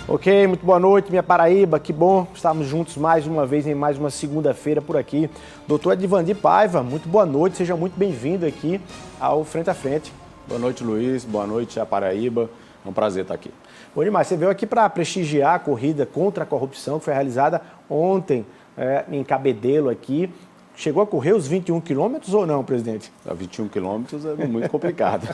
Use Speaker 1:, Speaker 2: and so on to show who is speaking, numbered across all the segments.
Speaker 1: Ok, muito boa noite, minha Paraíba, que bom estarmos juntos mais uma vez em mais uma segunda-feira por aqui. Doutor Edvandir Paiva, muito boa noite, seja muito bem-vindo aqui ao Frente a Frente.
Speaker 2: Boa noite, Luiz, boa noite, a Paraíba, é um prazer estar aqui.
Speaker 1: Bom demais, você veio aqui para prestigiar a corrida contra a corrupção que foi realizada ontem em Cabedelo aqui. Chegou a correr os 21 quilômetros ou não, presidente?
Speaker 2: 21 quilômetros é muito complicado,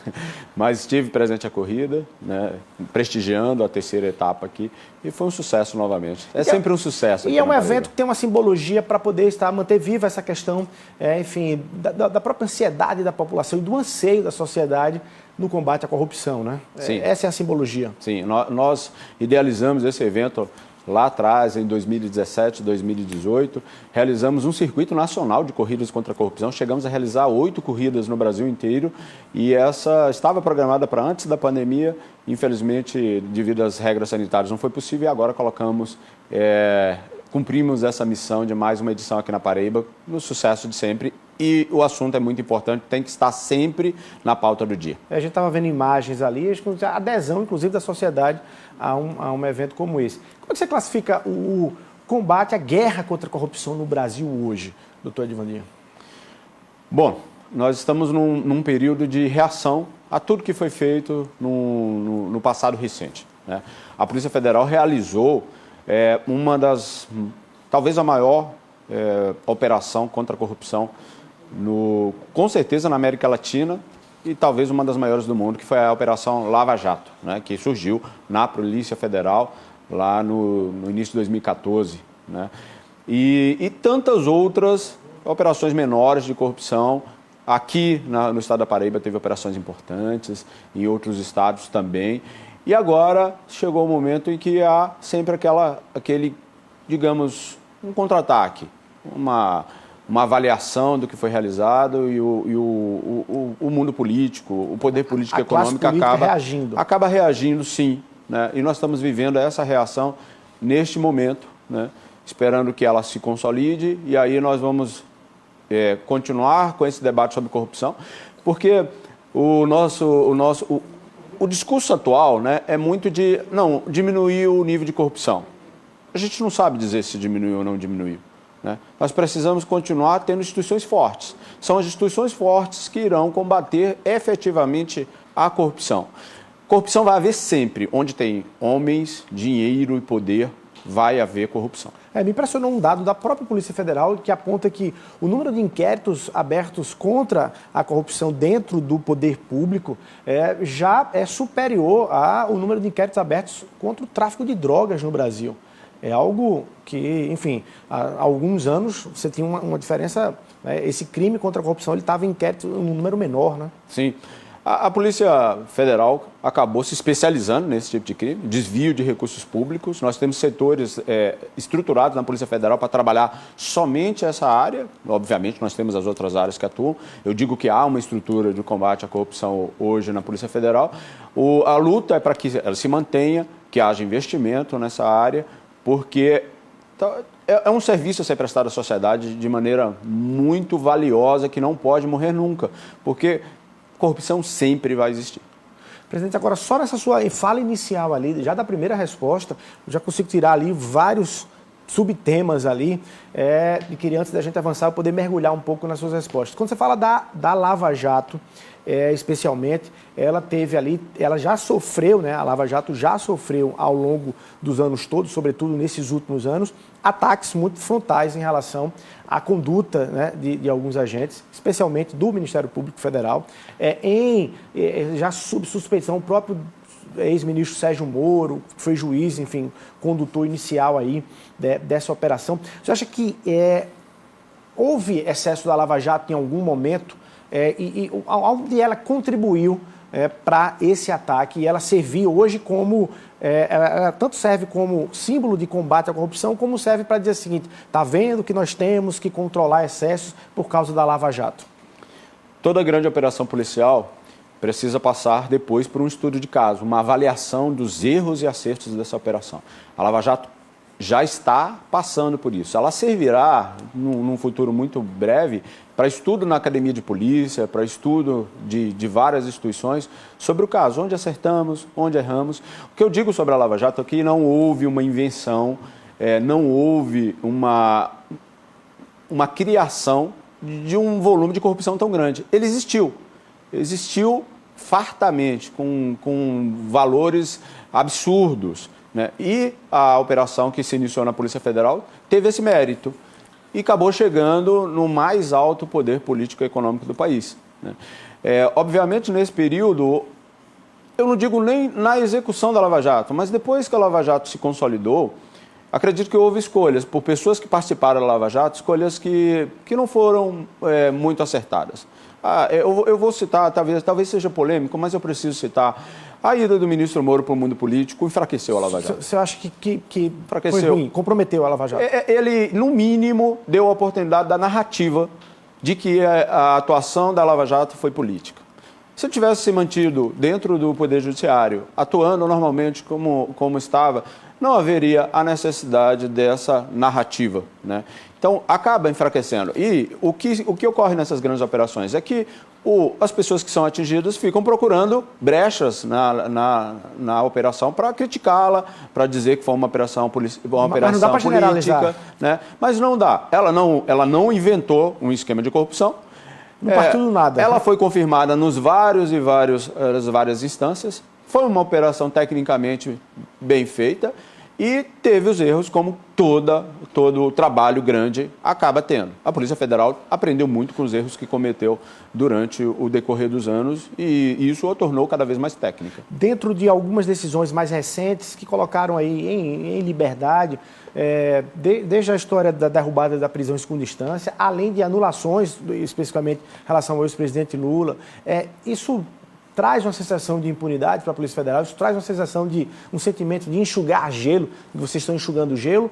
Speaker 2: mas estive presente a corrida, né, prestigiando a terceira etapa aqui e foi um sucesso novamente. É sempre um sucesso.
Speaker 1: E é um evento que tem uma simbologia para poder manter viva essa questão, enfim, da própria ansiedade da população e do anseio da sociedade no combate à corrupção, né?
Speaker 2: Sim.
Speaker 1: Essa é a simbologia.
Speaker 2: Sim, nós idealizamos esse evento lá atrás, em 2017, 2018, realizamos um circuito nacional de corridas contra a corrupção. Chegamos a realizar 8 corridas no Brasil inteiro e essa estava programada para antes da pandemia. Infelizmente, devido às regras sanitárias, não foi possível e agora cumprimos essa missão de mais uma edição aqui na Paraíba, no sucesso de sempre. E o assunto é muito importante, tem que estar sempre na pauta do dia.
Speaker 1: A gente estava vendo imagens ali, a adesão, inclusive, da sociedade a um evento como esse. Como é que você classifica o combate, a guerra contra a corrupção no Brasil hoje, doutor Edvandir?
Speaker 2: Bom, nós estamos num período de reação a tudo que foi feito no passado recente, né? A Polícia Federal realizou talvez a maior operação contra a corrupção com certeza na América Latina e talvez uma das maiores do mundo, que foi a Operação Lava Jato, né, que surgiu na Polícia Federal lá no início de 2014. Né, e tantas outras operações menores de corrupção. Aqui no estado da Paraíba teve operações importantes, em outros estados também. E agora chegou o momento em que há sempre aquele, digamos, um contra-ataque, uma avaliação do que foi realizado e o mundo político, o poder político e econômico acaba reagindo, sim. Né? E nós estamos vivendo essa reação neste momento, né? Esperando que ela se consolide e aí nós vamos continuar com esse debate sobre corrupção, porque o discurso atual, né, é muito de diminuir o nível de corrupção. A gente não sabe dizer se diminuiu ou não diminuiu. Né? Nós precisamos continuar tendo instituições fortes. São as instituições fortes que irão combater efetivamente a corrupção. Corrupção vai haver sempre. Onde tem homens, dinheiro e poder, vai haver corrupção.
Speaker 1: Me impressionou um dado da própria Polícia Federal que aponta que o número de inquéritos abertos contra a corrupção dentro do poder público já é superior ao número de inquéritos abertos contra o tráfico de drogas no Brasil. É algo que, enfim, há alguns anos você tinha uma diferença, né? Esse crime contra a corrupção ele estava em inquérito em um número menor, né?
Speaker 2: Sim. A Polícia Federal acabou se especializando nesse tipo de crime, desvio de recursos públicos. Nós temos setores estruturados na Polícia Federal para trabalhar somente essa área. Obviamente, nós temos as outras áreas que atuam. Eu digo que há uma estrutura de combate à corrupção hoje na Polícia Federal. A luta é para que ela se mantenha, que haja investimento nessa área, porque é um serviço a ser prestado à sociedade de maneira muito valiosa, que não pode morrer nunca, porque corrupção sempre vai existir.
Speaker 1: Presidente, agora só nessa sua fala inicial ali, já da primeira resposta, eu já consigo tirar ali vários subtemas ali, e queria, antes da gente avançar, eu poder mergulhar um pouco nas suas respostas. Quando você fala da Lava Jato, especialmente, ela já sofreu, né, a Lava Jato já sofreu ao longo dos anos todos, sobretudo nesses últimos anos, ataques muito frontais em relação à conduta, né, de alguns agentes, especialmente do Ministério Público Federal, já sob suspeição, o próprio ex-ministro Sérgio Moro, que foi juiz, enfim, condutor inicial aí dessa operação. Você acha que houve excesso da Lava Jato em algum momento onde ela contribuiu para esse ataque e ela serviu hoje como, ela tanto serve como símbolo de combate à corrupção, como serve para dizer o seguinte, está vendo que nós temos que controlar excessos por causa da Lava Jato?
Speaker 2: Toda grande operação policial precisa passar depois por um estudo de caso, uma avaliação dos erros e acertos dessa operação. A Lava Jato já está passando por isso. Ela servirá, num futuro muito breve, para estudo na academia de polícia, para estudo de várias instituições sobre o caso, onde acertamos, onde erramos. O que eu digo sobre a Lava Jato é que não houve uma invenção, não houve uma criação de um volume de corrupção tão grande. Ele existiu fartamente, com valores absurdos, né? E a operação que se iniciou na Polícia Federal teve esse mérito e acabou chegando no mais alto poder político e econômico do país, né? Obviamente, nesse período, eu não digo nem na execução da Lava Jato, mas depois que a Lava Jato se consolidou, acredito que houve escolhas, por pessoas que participaram da Lava Jato, escolhas que não foram muito acertadas. Eu vou citar, talvez seja polêmico, mas eu preciso citar. A ida do ministro Moro para o mundo político enfraqueceu a Lava Jato.
Speaker 1: Você acha que foi ruim, comprometeu a Lava Jato?
Speaker 2: Ele, no mínimo, deu a oportunidade da narrativa de que a atuação da Lava Jato foi política. Se ele tivesse se mantido dentro do Poder Judiciário, atuando normalmente como estava, não haveria a necessidade dessa narrativa, né? Então, acaba enfraquecendo. E o que ocorre nessas grandes operações é que as pessoas que são atingidas ficam procurando brechas na operação para criticá-la, para dizer que foi uma operação política, né? Mas não dá. Ela não inventou um esquema de corrupção.
Speaker 1: Não partiu do nada.
Speaker 2: Ela foi confirmada nas várias instâncias. Foi uma operação tecnicamente bem feita e teve os erros como todo trabalho grande acaba tendo. A Polícia Federal aprendeu muito com os erros que cometeu durante o decorrer dos anos e isso a tornou cada vez mais técnica.
Speaker 1: Dentro de algumas decisões mais recentes que colocaram aí em liberdade, desde a história da derrubada da prisão em segunda instância, além de anulações, especificamente em relação ao ex-presidente Lula, isso traz uma sensação de impunidade para a Polícia Federal, isso traz uma sensação de um sentimento de enxugar gelo, que vocês estão enxugando gelo,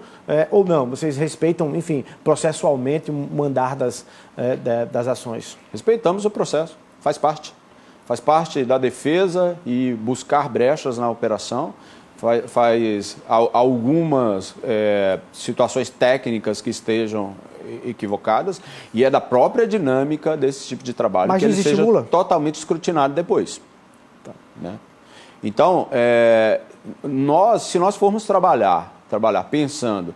Speaker 1: ou não? Vocês respeitam, enfim, processualmente o andar das ações?
Speaker 2: Respeitamos o processo, faz parte. Faz parte da defesa e buscar brechas na operação, faz algumas situações técnicas que estejam equivocadas e é da própria dinâmica desse tipo de trabalho.
Speaker 1: Mas
Speaker 2: que ele seja totalmente escrutinado depois. Tá, né? Então, se nós formos trabalhar pensando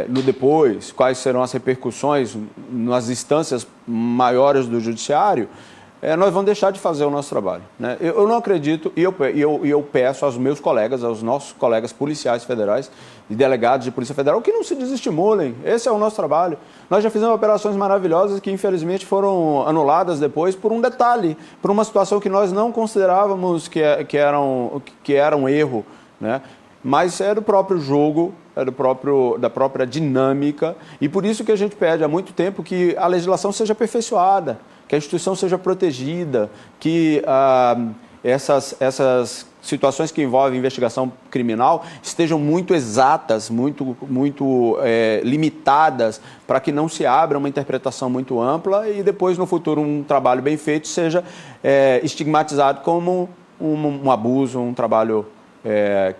Speaker 2: no depois, quais serão as repercussões nas instâncias maiores do judiciário, nós vamos deixar de fazer o nosso trabalho, né? Eu não acredito, e eu peço aos meus colegas, aos nossos colegas policiais federais e delegados de Polícia Federal, que não se desestimulem. Esse é o nosso trabalho. Nós já fizemos operações maravilhosas que, infelizmente, foram anuladas depois por um detalhe, por uma situação que nós não considerávamos que era um erro, né? Mas é do próprio jogo, da própria dinâmica, e por isso que a gente pede há muito tempo que a legislação seja aperfeiçoada, que a instituição seja protegida, que essas situações que envolvem investigação criminal estejam muito exatas, muito limitadas, para que não se abra uma interpretação muito ampla e depois, no futuro, um trabalho bem feito seja estigmatizado como um abuso, um trabalho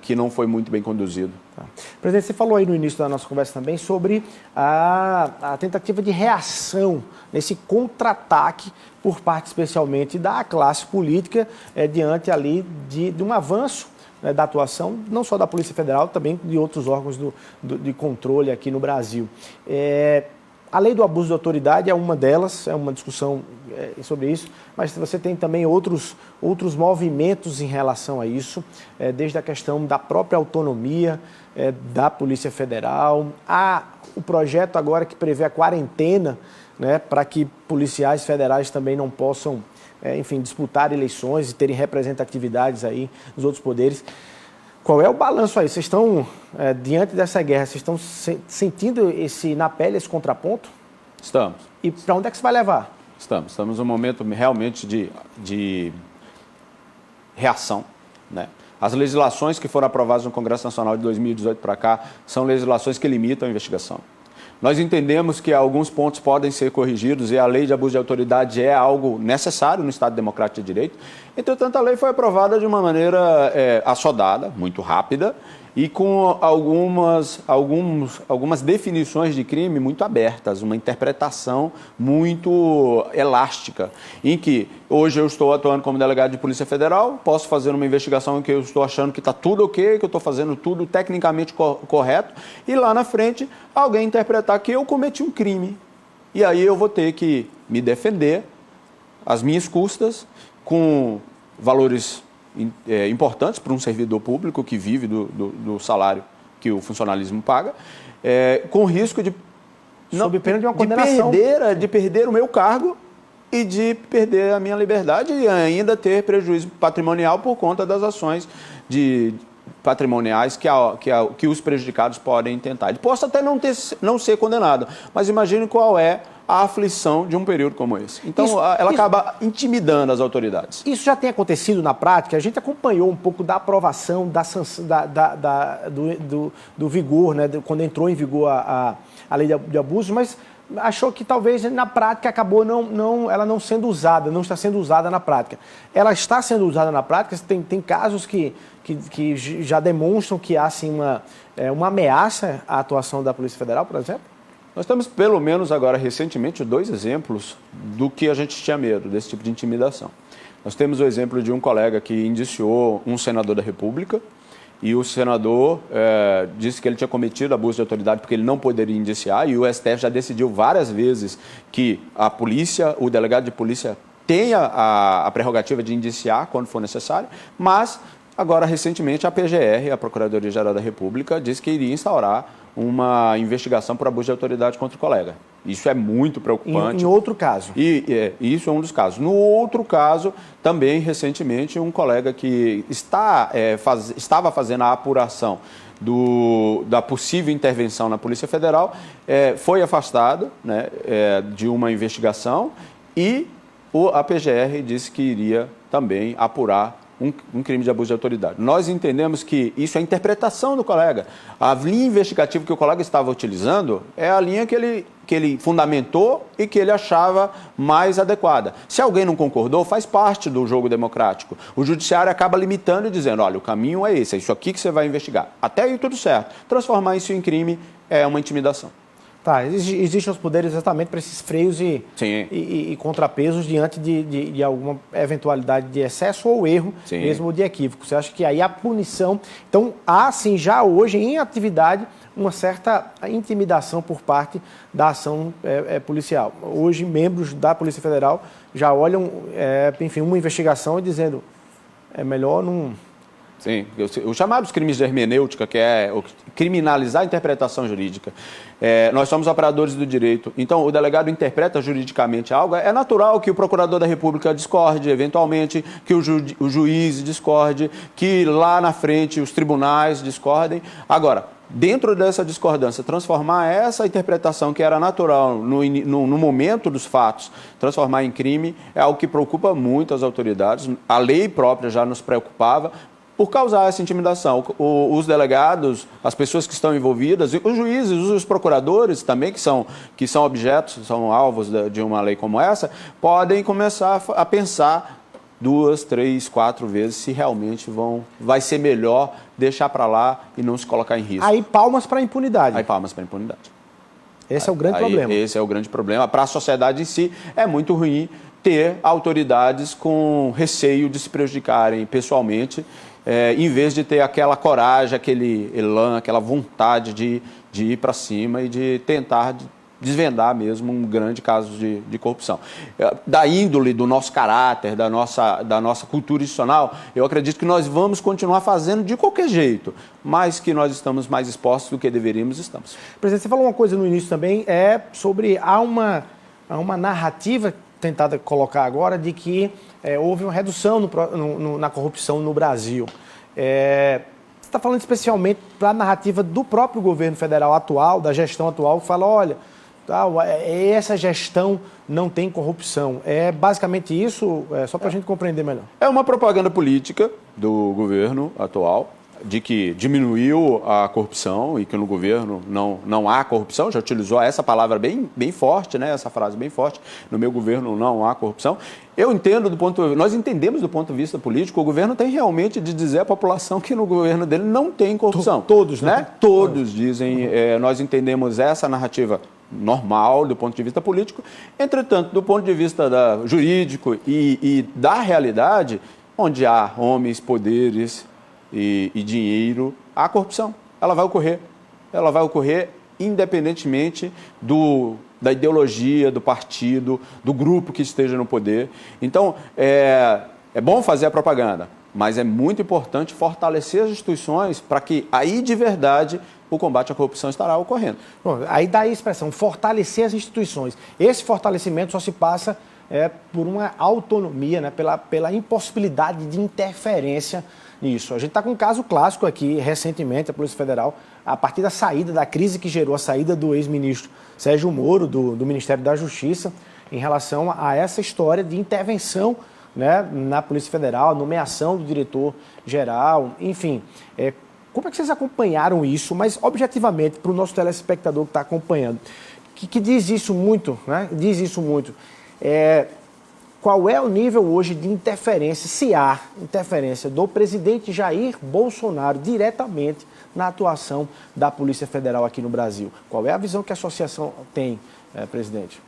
Speaker 2: que não foi muito bem conduzido.
Speaker 1: Tá. Presidente, você falou aí no início da nossa conversa também sobre a tentativa de reação nesse contra-ataque por parte especialmente da classe política diante ali de um avanço da atuação, não só da Polícia Federal, também de outros órgãos de controle aqui no Brasil. A lei do abuso de autoridade é uma delas, é uma discussão sobre isso, mas você tem também outros movimentos em relação a isso, desde a questão da própria autonomia da Polícia Federal, há o projeto agora que prevê a quarentena, né, para que policiais federais também não possam, enfim, disputar eleições e terem representatividades aí nos outros poderes. Qual é o balanço aí? Vocês estão, diante dessa guerra, vocês estão sentindo na pele esse contraponto?
Speaker 2: Estamos.
Speaker 1: E para onde é que isso vai levar?
Speaker 2: Estamos num momento realmente de reação, né? As legislações que foram aprovadas no Congresso Nacional de 2018 para cá são legislações que limitam a investigação. Nós entendemos que alguns pontos podem ser corrigidos e a lei de abuso de autoridade é algo necessário no Estado Democrático de Direito. Entretanto, a lei foi aprovada de uma maneira assodada, muito rápida, e com algumas definições de crime muito abertas, uma interpretação muito elástica, em que hoje eu estou atuando como delegado de Polícia Federal, posso fazer uma investigação em que eu estou achando que está tudo ok, que eu estou fazendo tudo tecnicamente correto, e lá na frente alguém interpretar que eu cometi um crime. E aí eu vou ter que me defender às minhas custas, com valores importantes para um servidor público que vive do salário que o funcionalismo paga, com risco de,
Speaker 1: sob pena de uma condenação,
Speaker 2: de perder o meu cargo e de perder a minha liberdade e ainda ter prejuízo patrimonial por conta das ações patrimoniais que os prejudicados podem tentar. Ele possa até não ser condenado, mas imagine qual é a aflição de um período como esse. Então, ela acaba intimidando as autoridades.
Speaker 1: Isso já tem acontecido na prática? A gente acompanhou um pouco da aprovação do vigor, né, quando entrou em vigor a lei de abuso, mas achou que talvez na prática acabou ela não sendo usada, não está sendo usada na prática. Ela está sendo usada na prática? Tem casos que já demonstram que há assim, uma ameaça à atuação da Polícia Federal, por exemplo?
Speaker 2: Nós temos, pelo menos agora, recentemente, 2 exemplos do que a gente tinha medo, desse tipo de intimidação. Nós temos o exemplo de um colega que indiciou um senador da República e o senador disse que ele tinha cometido abuso de autoridade porque ele não poderia indiciar, e o STF já decidiu várias vezes que a polícia, o delegado de polícia, tenha a prerrogativa de indiciar quando for necessário, mas agora, recentemente, a PGR, a Procuradoria-Geral da República, disse que iria instaurar uma investigação por abuso de autoridade contra o colega. Isso é muito preocupante.
Speaker 1: Em outro caso?
Speaker 2: Isso é um dos casos. No outro caso, também, recentemente, um colega que estava fazendo a apuração da possível intervenção na Polícia Federal foi afastado, né, de uma investigação, e a PGR disse que iria também apurar um crime de abuso de autoridade. Nós entendemos que isso é a interpretação do colega. A linha investigativa que o colega estava utilizando é a linha que ele fundamentou e que ele achava mais adequada. Se alguém não concordou, faz parte do jogo democrático. O judiciário acaba limitando e dizendo, olha, o caminho é esse, é isso aqui que você vai investigar. Até aí tudo certo. Transformar isso em crime é uma intimidação.
Speaker 1: Tá, existem os poderes exatamente para esses freios e contrapesos diante de alguma eventualidade de excesso ou erro,
Speaker 2: Sim.
Speaker 1: mesmo de equívoco. Você acha que aí a punição... Então, há, sim, já hoje em atividade, uma certa intimidação por parte da ação policial. Hoje, membros da Polícia Federal já olham, enfim, uma investigação e dizendo, é melhor não...
Speaker 2: Sim, os chamados crimes de hermenêutica, que é criminalizar a interpretação jurídica. Nós somos operadores do direito, então o delegado interpreta juridicamente algo, é natural que o procurador da República discorde, eventualmente, que o juiz discorde, que lá na frente os tribunais discordem. Agora, dentro dessa discordância, transformar essa interpretação que era natural no momento dos fatos, transformar em crime, é algo que preocupa muito as autoridades. A lei própria já nos preocupava por causar essa intimidação. Os delegados, as pessoas que estão envolvidas, os juízes, os procuradores também, que são objetos, são alvos de uma lei como essa, podem começar a pensar 2, 3, 4 vezes se realmente vai ser melhor deixar para lá e não se colocar em risco.
Speaker 1: Aí palmas para a impunidade.
Speaker 2: Aí palmas para a impunidade.
Speaker 1: Esse é o grande problema.
Speaker 2: Esse é o grande problema. Para a sociedade em si, é muito ruim ter autoridades com receio de se prejudicarem pessoalmente, em vez de ter aquela coragem, aquele elan, aquela vontade de ir para cima e de tentar desvendar mesmo um grande caso de corrupção. Da índole, do nosso caráter, da nossa cultura institucional, eu acredito que nós vamos continuar fazendo de qualquer jeito, mas que nós estamos mais expostos do que deveríamos, estamos.
Speaker 1: Presidente, você falou uma coisa no início também, sobre há uma narrativa tentada colocar agora de que houve uma redução na corrupção no Brasil. Você está falando especialmente para a narrativa do próprio governo federal atual, da gestão atual, que fala, olha, essa gestão não tem corrupção. É basicamente isso, só para a gente compreender melhor.
Speaker 2: É uma propaganda política do governo atual, de que diminuiu a corrupção e que no governo não há corrupção, já utilizou essa palavra bem forte, né? Essa frase bem forte, no meu governo não há corrupção. Eu entendo nós entendemos do ponto de vista político, o governo tem realmente de dizer à população que no governo dele não tem corrupção.
Speaker 1: Todos,
Speaker 2: né? Todos dizem, nós entendemos essa narrativa normal do ponto de vista político, entretanto, do ponto de vista jurídico e da realidade, onde há homens, poderes e dinheiro, há corrupção. Ela vai ocorrer. Ela vai ocorrer independentemente da ideologia, do partido, do grupo que esteja no poder. Então, é bom fazer a propaganda, mas é muito importante fortalecer as instituições para que aí, de verdade, o combate à corrupção estará ocorrendo.
Speaker 1: Bom, aí dá a expressão, fortalecer as instituições. Esse fortalecimento só se passa por uma autonomia, né, pela impossibilidade de interferência nisso. A gente está com um caso clássico aqui, recentemente, a Polícia Federal, a partir da saída, da crise que gerou a saída do ex-ministro Sérgio Moro, do Ministério da Justiça, em relação a essa história de intervenção, né, na Polícia Federal, nomeação do diretor-geral, enfim. Como é que vocês acompanharam isso, mas objetivamente, para o nosso telespectador que está acompanhando, que diz isso muito, né? Diz isso muito. Qual é o nível hoje de interferência, se há interferência do presidente Jair Bolsonaro diretamente na atuação da Polícia Federal aqui no Brasil? Qual é a visão que a associação tem, presidente?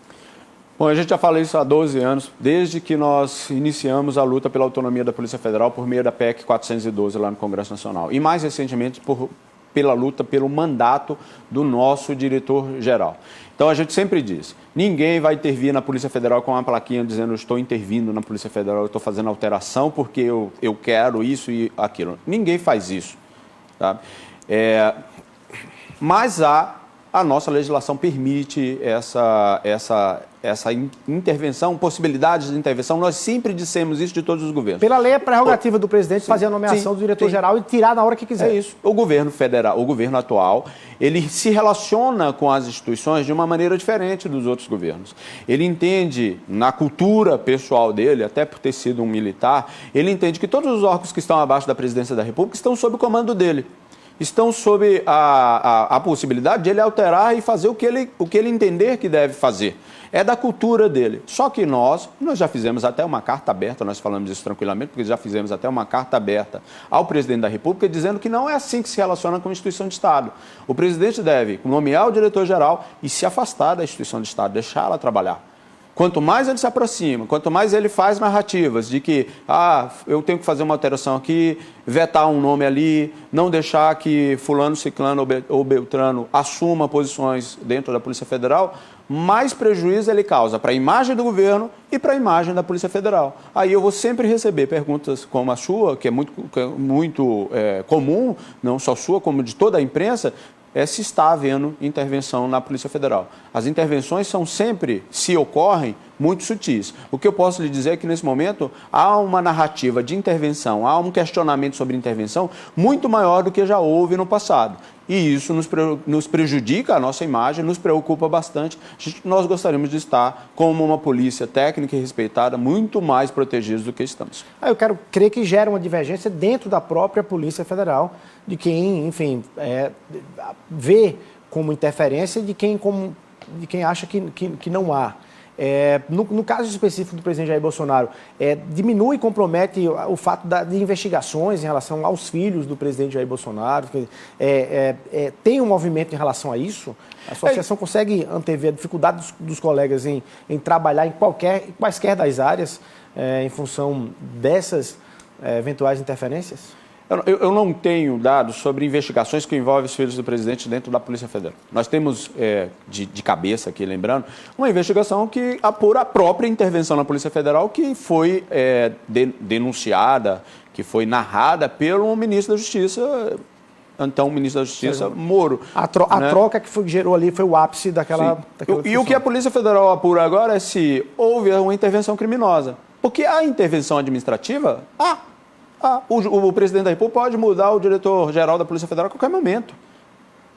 Speaker 2: Bom, a gente já fala isso há 12 anos, desde que nós iniciamos a luta pela autonomia da Polícia Federal por meio da PEC 412 lá no Congresso Nacional. E mais recentemente pela luta pelo mandato do nosso diretor-geral. Então a gente sempre diz, ninguém vai intervir na Polícia Federal com uma plaquinha dizendo eu estou intervindo na Polícia Federal, eu estou fazendo alteração porque eu quero isso e aquilo. Ninguém faz isso. Tá? Mas a nossa legislação permite essa intervenção, possibilidades de intervenção. Nós sempre dissemos isso de todos os governos.
Speaker 1: Pela lei, é prerrogativa do presidente fazer a nomeação do diretor-geral e tirar na hora que quiser.
Speaker 2: É isso. O governo federal, o governo atual, ele se relaciona com as instituições de uma maneira diferente dos outros governos. Ele entende, na cultura pessoal dele, até por ter sido um militar, ele entende que todos os órgãos que estão abaixo da presidência da República estão sob o comando dele. Estão sob a possibilidade de ele alterar e fazer o que ele entender que deve fazer. É da cultura dele. Só que nós já fizemos até uma carta aberta, nós falamos isso tranquilamente, porque já fizemos até uma carta aberta ao presidente da República dizendo que não é assim que se relaciona com a instituição de Estado. O presidente deve nomear o diretor-geral e se afastar da instituição de Estado, deixá-la trabalhar. Quanto mais ele se aproxima, quanto mais ele faz narrativas de que eu tenho que fazer uma alteração aqui, vetar um nome ali, não deixar que fulano, ciclano ou beltrano assuma posições dentro da Polícia Federal, mais prejuízo ele causa para a imagem do governo e para a imagem da Polícia Federal. Aí eu vou sempre receber perguntas como a sua, que é muito comum, não só sua, como de toda a imprensa, se está havendo intervenção na Polícia Federal. As intervenções são sempre, se ocorrem, muito sutis. O que eu posso lhe dizer é que, nesse momento, há uma narrativa de intervenção, há um questionamento sobre intervenção muito maior do que já houve no passado. E isso nos prejudica a nossa imagem, nos preocupa bastante. Nós gostaríamos de estar como uma polícia técnica e respeitada, muito mais protegidos do que estamos.
Speaker 1: Eu quero crer que gera uma divergência dentro da própria Polícia Federal, de quem, enfim, vê como interferência e de quem acha que não há. No caso específico do presidente Jair Bolsonaro, diminui e compromete o fato de investigações em relação aos filhos do presidente Jair Bolsonaro? Tem um movimento em relação a isso? A associação consegue antever a dificuldade dos colegas em trabalhar em quaisquer das áreas em função dessas eventuais interferências?
Speaker 2: Eu não tenho dados sobre investigações que envolvem os filhos do presidente dentro da Polícia Federal. Nós temos, de cabeça aqui, lembrando, uma investigação que apura a própria intervenção na Polícia Federal que foi denunciada, que foi narrada pelo ministro da Justiça, então o ministro da Justiça, Moro.
Speaker 1: A troca que gerou ali foi o ápice daquela
Speaker 2: E o que a Polícia Federal apura agora é se houve uma intervenção criminosa. Porque a intervenção administrativa, o presidente da República pode mudar o diretor-geral da Polícia Federal a qualquer momento.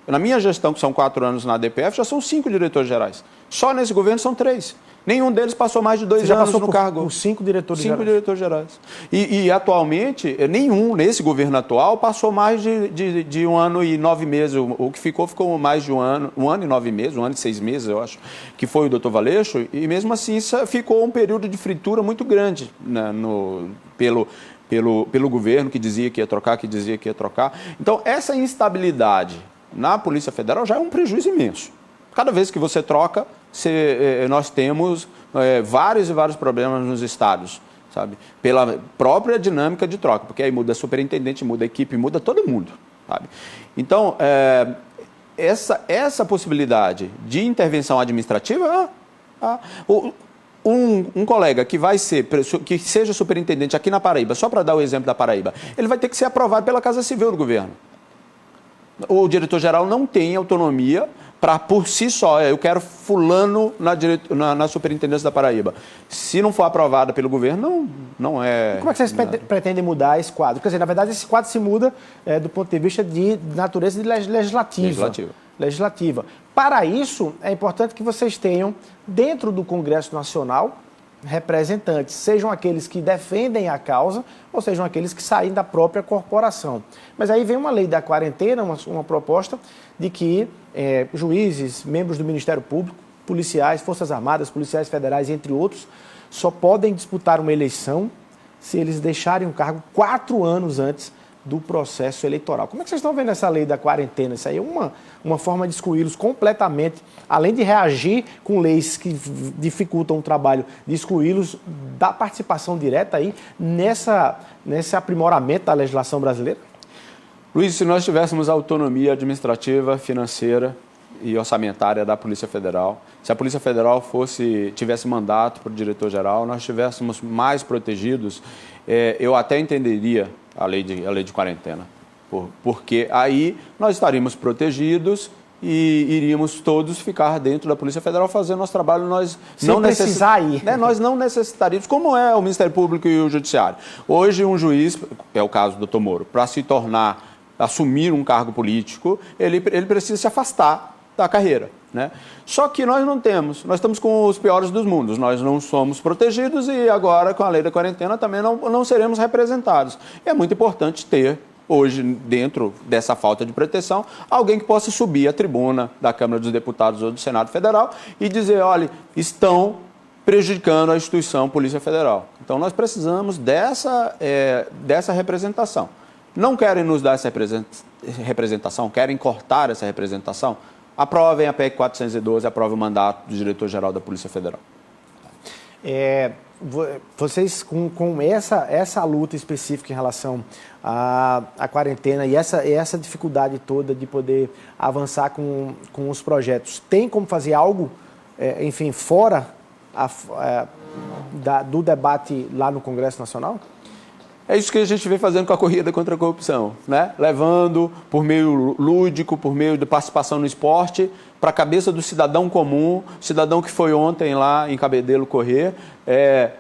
Speaker 2: Na minha gestão, que são 4 anos na DPF, já são 5 diretores gerais. Só nesse governo são 3. Nenhum deles passou mais de 2 anos no cargo.
Speaker 1: Por 5 diretores gerais.
Speaker 2: 5 diretores gerais. E atualmente, nenhum nesse governo atual passou mais de 1 ano e 9 meses. O que ficou mais de 1 ano e 9 meses, 1 ano e 6 meses, eu acho, que foi o doutor Valeixo. E mesmo assim, isso ficou um período de fritura muito grande, né, pelo governo que dizia que ia trocar, Então, essa instabilidade na Polícia Federal já é um prejuízo imenso. Cada vez que você troca, nós temos vários e vários problemas nos estados, sabe? Pela própria dinâmica de troca, porque aí muda superintendente, muda equipe, muda todo mundo, sabe? Então, essa possibilidade de intervenção administrativa, um colega que seja superintendente aqui na Paraíba, só para dar o exemplo da Paraíba, ele vai ter que ser aprovado pela Casa Civil do governo. O diretor-geral não tem autonomia para, por si só, eu quero fulano na superintendência da Paraíba. Se não for aprovada pelo governo, não é...
Speaker 1: E como é que vocês pretendem mudar esse quadro? Quer dizer, na verdade, esse quadro se muda do ponto de vista de natureza legislativa. Para isso, é importante que vocês tenham, dentro do Congresso Nacional, representantes, sejam aqueles que defendem a causa ou sejam aqueles que saem da própria corporação. Mas aí vem uma lei da quarentena, uma proposta de que juízes, membros do Ministério Público, policiais, Forças Armadas, policiais federais, entre outros, só podem disputar uma eleição se eles deixarem o cargo 4 anos antes do processo eleitoral. Como é que vocês estão vendo essa lei da quarentena? Isso aí é uma forma de excluí-los completamente, além de reagir com leis que dificultam o trabalho, de excluí-los da participação direta aí nesse aprimoramento da legislação brasileira?
Speaker 2: Luiz, se nós tivéssemos autonomia administrativa, financeira e orçamentária da Polícia Federal, se a Polícia Federal tivesse mandato para o diretor-geral, nós estivéssemos mais protegidos, eu até entenderia a lei de quarentena, porque aí nós estaríamos protegidos e iríamos todos ficar dentro da Polícia Federal fazendo nosso trabalho. Nós não necessitaríamos, como é o Ministério Público e o Judiciário. Hoje, um juiz, é o caso do Dr. Moro, para assumir um cargo político, ele precisa se afastar da carreira, né? Só que nós não temos, nós estamos com os piores dos mundos, nós não somos protegidos e agora com a lei da quarentena também não seremos representados. É muito importante ter, hoje, dentro dessa falta de proteção, alguém que possa subir à tribuna da Câmara dos Deputados ou do Senado Federal e dizer, olha, estão prejudicando a instituição Polícia Federal. Então nós precisamos dessa representação. Não querem nos dar essa representação, querem cortar essa representação? Aprovem a PEC 412, aprovem o mandato do diretor-geral da Polícia Federal.
Speaker 1: Vocês, com essa luta específica em relação à quarentena e essa dificuldade toda de poder avançar com os projetos, tem como fazer algo, enfim, fora do debate lá no Congresso Nacional?
Speaker 2: É isso que a gente vem fazendo com a corrida contra a corrupção, né? Levando por meio lúdico, por meio de participação no esporte, para a cabeça do cidadão comum, cidadão que foi ontem lá em Cabedelo correr,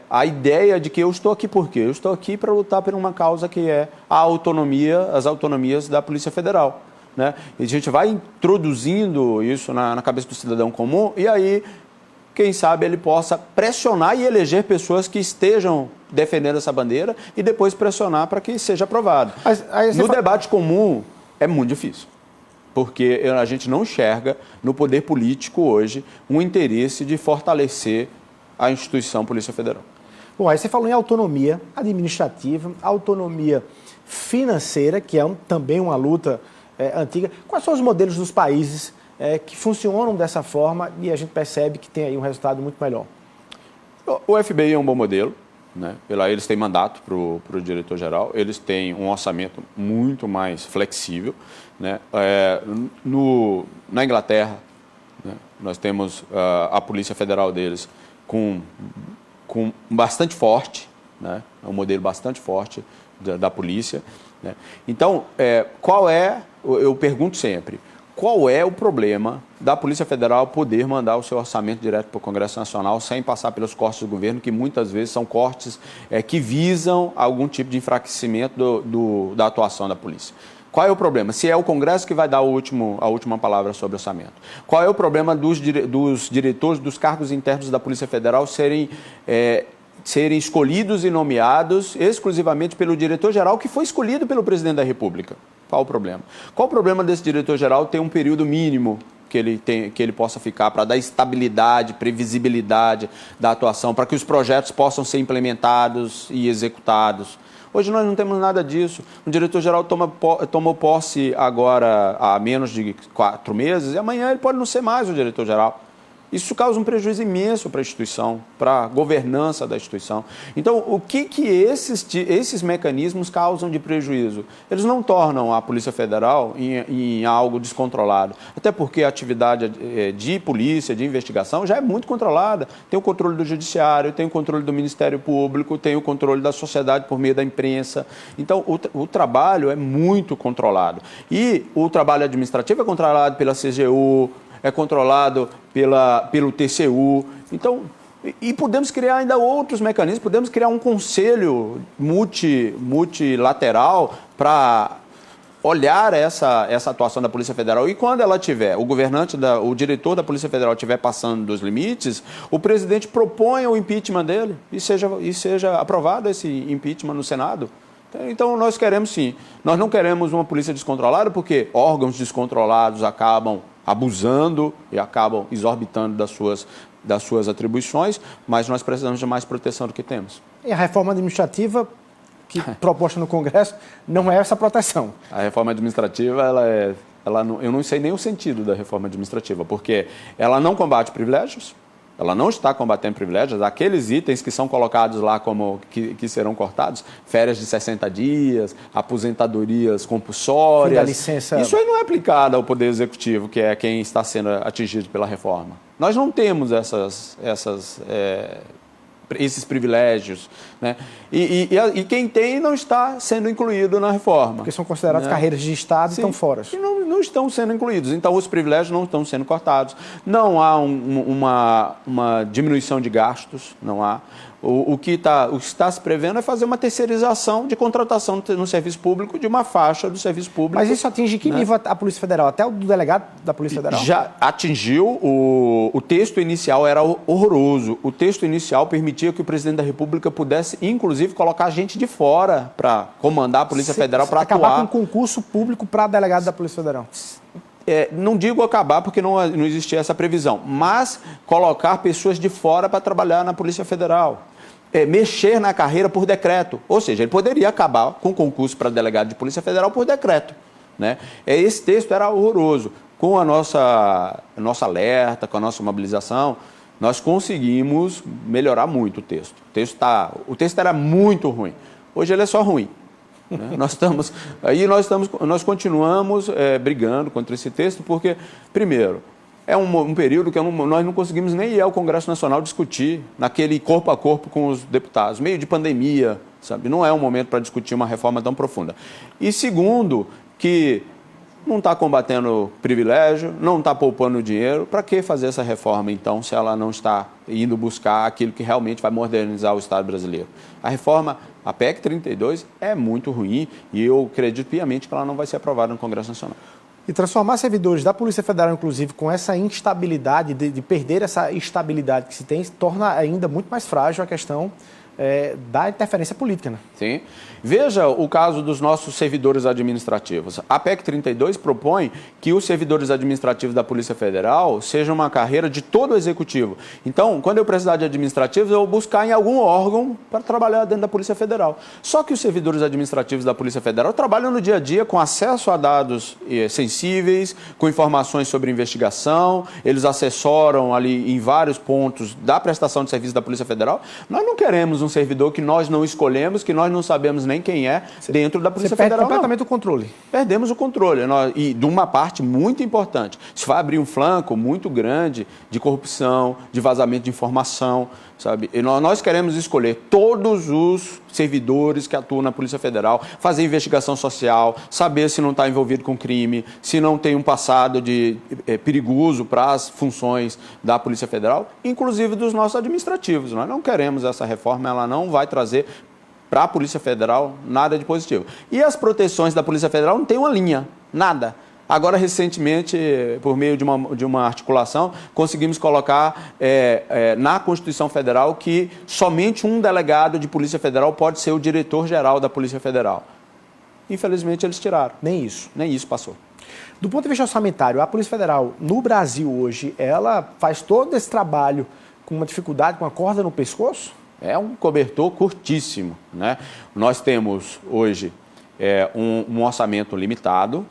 Speaker 2: a ideia de que eu estou aqui por quê? Eu estou aqui para lutar por uma causa que é as autonomias da Polícia Federal, né? E a gente vai introduzindo isso na cabeça do cidadão comum e aí, quem sabe, ele possa pressionar e eleger pessoas que estejam defendendo essa bandeira e depois pressionar para que seja aprovado. No debate comum é muito difícil, porque a gente não enxerga no poder político hoje um interesse de fortalecer a instituição Polícia Federal.
Speaker 1: Bom, aí você falou em autonomia administrativa, autonomia financeira, que é também uma luta antiga. Quais são os modelos dos países que funcionam dessa forma e a gente percebe que tem aí um resultado muito melhor?
Speaker 2: O FBI é um bom modelo, né? Eles têm mandato para o diretor-geral, eles têm um orçamento muito mais flexível, né? Na Inglaterra, né, nós temos a Polícia Federal deles com bastante forte, né? É um modelo bastante forte da polícia, né? Então, eu pergunto sempre, qual é o problema da Polícia Federal poder mandar o seu orçamento direto para o Congresso Nacional sem passar pelos cortes do governo, que muitas vezes são cortes que visam algum tipo de enfraquecimento da atuação da polícia? Qual é o problema? Se é o Congresso que vai dar a última palavra sobre orçamento. Qual é o problema dos diretores dos cargos internos da Polícia Federal serem escolhidos e nomeados exclusivamente pelo diretor-geral, que foi escolhido pelo presidente da República? Qual o problema? Qual o problema desse diretor-geral ter um período mínimo que ele possa ficar para dar estabilidade, previsibilidade da atuação, para que os projetos possam ser implementados e executados? Hoje nós não temos nada disso. O diretor-geral tomou posse agora há menos de 4 meses e amanhã ele pode não ser mais o diretor-geral. Isso causa um prejuízo imenso para a instituição, para a governança da instituição. Então, o que esses mecanismos causam de prejuízo? Eles não tornam a Polícia Federal em algo descontrolado. Até porque a atividade de polícia, de investigação, já é muito controlada. Tem o controle do Judiciário, tem o controle do Ministério Público, tem o controle da sociedade por meio da imprensa. Então, o trabalho é muito controlado. E o trabalho administrativo é controlado pela CGU, é controlado pelo TCU. Então, e podemos criar ainda outros mecanismos, podemos criar um conselho multilateral para olhar essa atuação da Polícia Federal. E quando ela tiver, o diretor da Polícia Federal estiver passando dos limites, o presidente proponha o impeachment dele e seja aprovado esse impeachment no Senado. Então, nós queremos sim. Nós não queremos uma polícia descontrolada porque órgãos descontrolados acabam abusando e acabam exorbitando das suas atribuições, mas nós precisamos de mais proteção do que temos.
Speaker 1: E a reforma administrativa proposta no Congresso não é essa proteção.
Speaker 2: A reforma administrativa, eu não sei nem o sentido da reforma administrativa, porque ela não combate privilégios, ela não está combatendo privilégios, aqueles itens que são colocados lá como que serão cortados, férias de 60 dias, aposentadorias compulsórias.
Speaker 1: Licença...
Speaker 2: Isso aí não é aplicado ao Poder Executivo, que é quem está sendo atingido pela reforma. Nós não temos esses privilégios, né? E quem tem não está sendo incluído na reforma.
Speaker 1: Porque são consideradas carreiras de Estado e estão fora.
Speaker 2: E não estão sendo incluídos. Então, os privilégios não estão sendo cortados. Não há uma diminuição de gastos, não há. O que está se prevendo é fazer uma terceirização de contratação no serviço público de uma faixa do serviço público.
Speaker 1: Mas isso atinge que nível a Polícia Federal? Até o do delegado da Polícia Federal?
Speaker 2: Já atingiu. O texto inicial era horroroso. O texto inicial permitia que o presidente da República pudesse, inclusive, colocar gente de fora para comandar a Polícia Federal, para atuar.
Speaker 1: Acabar com concurso público para delegado da Polícia Federal.
Speaker 2: Não digo acabar porque não existia essa previsão, mas colocar pessoas de fora para trabalhar na Polícia Federal. Mexer na carreira por decreto. Ou seja, ele poderia acabar com o concurso para delegado de Polícia Federal por decreto, né? Esse texto era horroroso. Com a nossa alerta, com a nossa mobilização, nós conseguimos melhorar muito o texto. O texto era muito ruim. Hoje ele é só ruim. Né? Nós continuamos brigando contra esse texto porque, primeiro, é um período que nós não conseguimos nem ir ao Congresso Nacional discutir naquele corpo a corpo com os deputados, meio de pandemia, sabe? Não é um momento para discutir uma reforma tão profunda. E segundo, que não está combatendo privilégio, não está poupando dinheiro. Para que fazer essa reforma, então, se ela não está indo buscar aquilo que realmente vai modernizar o Estado brasileiro? A reforma, a PEC 32, é muito ruim e eu acredito piamente que ela não vai ser aprovada no Congresso Nacional.
Speaker 1: E transformar servidores da Polícia Federal, inclusive, com essa instabilidade, de perder essa estabilidade que se tem, torna ainda muito mais frágil a questão da interferência política, né?
Speaker 2: Sim. Veja o caso dos nossos servidores administrativos. A PEC 32 propõe que os servidores administrativos da Polícia Federal sejam uma carreira de todo o Executivo. Então, quando eu precisar de administrativos, eu vou buscar em algum órgão para trabalhar dentro da Polícia Federal. Só que os servidores administrativos da Polícia Federal trabalham no dia a dia com acesso a dados sensíveis, com informações sobre investigação, eles assessoram ali em vários pontos da prestação de serviço da Polícia Federal. Nós não queremos um servidor que nós não escolhemos, que nós não sabemos nem quem é dentro da Polícia Federal.
Speaker 1: Perde completamente o controle.
Speaker 2: Perdemos o controle. E de uma parte muito importante. Isso vai abrir um flanco muito grande de corrupção, de vazamento de informação, sabe? E nós queremos escolher todos os servidores que atuam na Polícia Federal, fazer investigação social, saber se não está envolvido com crime, se não tem um passado perigoso para as funções da Polícia Federal, inclusive dos nossos administrativos. Nós não queremos essa reforma, ela não vai trazer para a Polícia Federal, nada de positivo. E as proteções da Polícia Federal não tem uma linha, nada. Agora, recentemente, por meio de uma articulação, conseguimos colocar na Constituição Federal que somente um delegado de Polícia Federal pode ser o diretor-geral da Polícia Federal. Infelizmente, eles tiraram.
Speaker 1: Nem isso.
Speaker 2: Nem isso passou.
Speaker 1: Do ponto de vista orçamentário, a Polícia Federal, no Brasil hoje, ela faz todo esse trabalho com uma dificuldade, com a corda no pescoço?
Speaker 2: É um cobertor curtíssimo, né? Nós temos hoje um orçamento limitado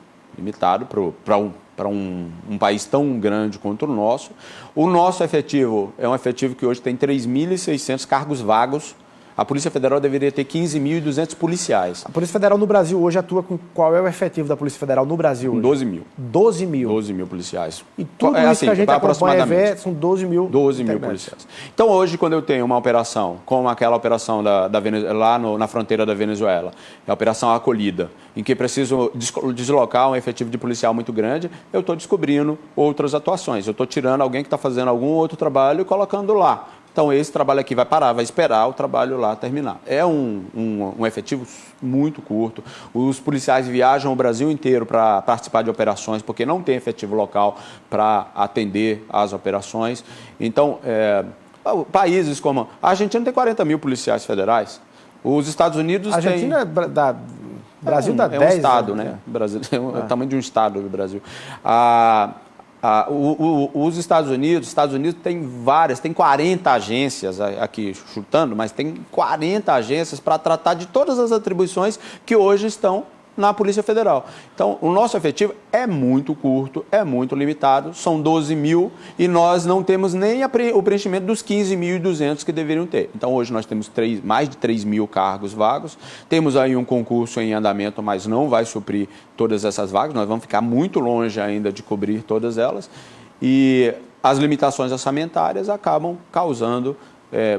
Speaker 2: para um país tão grande quanto o nosso. O nosso efetivo é um efetivo que hoje tem 3.600 cargos vagos. A Polícia Federal deveria ter 15.200 policiais.
Speaker 1: A Polícia Federal no Brasil hoje atua com... Qual é o efetivo da Polícia Federal no Brasil hoje?
Speaker 2: 12 mil.
Speaker 1: 12 mil?
Speaker 2: 12 mil policiais.
Speaker 1: E tudo isso que a gente acompanha são 12 mil
Speaker 2: 12 mil policiais. Então, hoje, quando eu tenho uma operação, como aquela operação lá na fronteira da Venezuela, a Operação Acolhida, em que preciso deslocar um efetivo de policial muito grande, eu estou descobrindo outras atuações. Eu estou tirando alguém que está fazendo algum outro trabalho e colocando lá. Então, esse trabalho aqui vai parar, vai esperar o trabalho lá terminar. É um efetivo muito curto. Os policiais viajam o Brasil inteiro para participar de operações, porque não tem efetivo local para atender às operações. Então, países como... A Argentina tem 40 mil policiais federais. Os Estados Unidos
Speaker 1: têm... A Argentina Brasil dá 10.
Speaker 2: É um estado, né? Brasil, é o tamanho de um estado do Brasil. Os Estados Unidos tem 40 agências, aqui chutando, mas tem 40 agências para tratar de todas as atribuições que hoje estão na Polícia Federal. Então, o nosso efetivo é muito curto, é muito limitado, são 12 mil e nós não temos nem o preenchimento dos 15.200 que deveriam ter. Então, hoje nós temos mais de 3 mil cargos vagos, temos aí um concurso em andamento, mas não vai suprir todas essas vagas, nós vamos ficar muito longe ainda de cobrir todas elas e as limitações orçamentárias acabam causando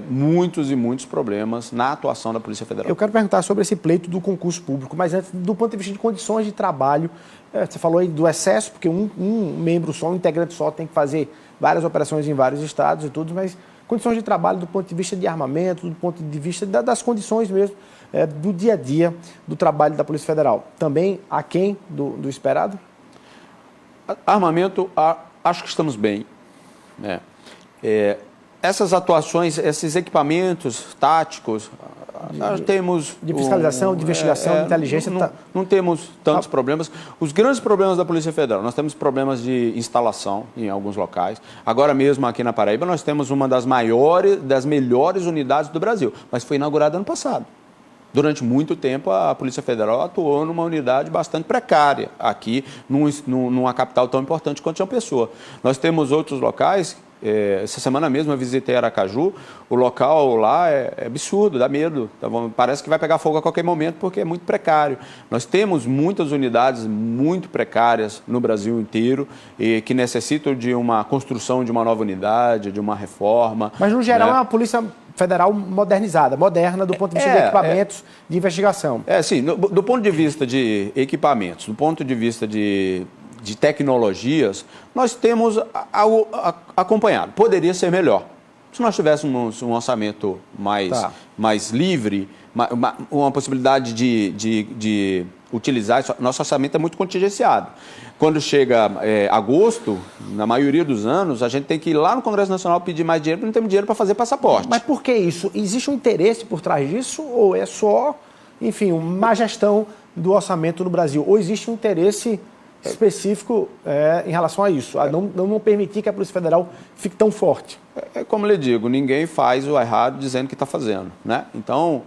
Speaker 2: muitos e muitos problemas na atuação da Polícia Federal.
Speaker 1: Eu quero perguntar sobre esse pleito do concurso público, mas antes, do ponto de vista de condições de trabalho, você falou aí do excesso, porque um membro só, um integrante só tem que fazer várias operações em vários estados e tudo, mas condições de trabalho do ponto de vista de armamento, do ponto de vista das condições mesmo, do dia a dia do trabalho da Polícia Federal. Também aquém do esperado?
Speaker 2: Armamento, acho que estamos bem, né? Essas atuações, esses equipamentos táticos, nós temos...
Speaker 1: De fiscalização, de investigação, de inteligência...
Speaker 2: Não temos tantos problemas. Os grandes problemas da Polícia Federal, nós temos problemas de instalação em alguns locais. Agora mesmo aqui na Paraíba nós temos uma das melhores unidades do Brasil, mas foi inaugurada ano passado. Durante muito tempo a Polícia Federal atuou numa unidade bastante precária aqui, numa capital tão importante quanto João Pessoa. Nós temos outros locais... essa semana mesmo eu visitei Aracaju, o local lá é absurdo, dá medo, parece que vai pegar fogo a qualquer momento porque é muito precário. Nós temos muitas unidades muito precárias no Brasil inteiro e que necessitam de uma construção de uma nova unidade, de uma reforma.
Speaker 1: Mas no geral é uma Polícia Federal modernizada, moderna do ponto de vista de equipamentos de investigação.
Speaker 2: Sim, do ponto de vista de equipamentos, do ponto de vista de tecnologias, nós temos acompanhado. Poderia ser melhor. Se nós tivéssemos um orçamento mais livre, uma possibilidade de utilizar, nosso orçamento é muito contingenciado. Quando chega agosto, na maioria dos anos, a gente tem que ir lá no Congresso Nacional pedir mais dinheiro, porque não temos dinheiro para fazer passaporte.
Speaker 1: Mas por que isso? Existe um interesse por trás disso ou é só, enfim, uma má gestão do orçamento no Brasil? Ou existe um interesse específico em relação a isso, a não permitir que a Polícia Federal fique tão forte?
Speaker 2: Como lhe digo, ninguém faz o errado dizendo que está fazendo, né? Então,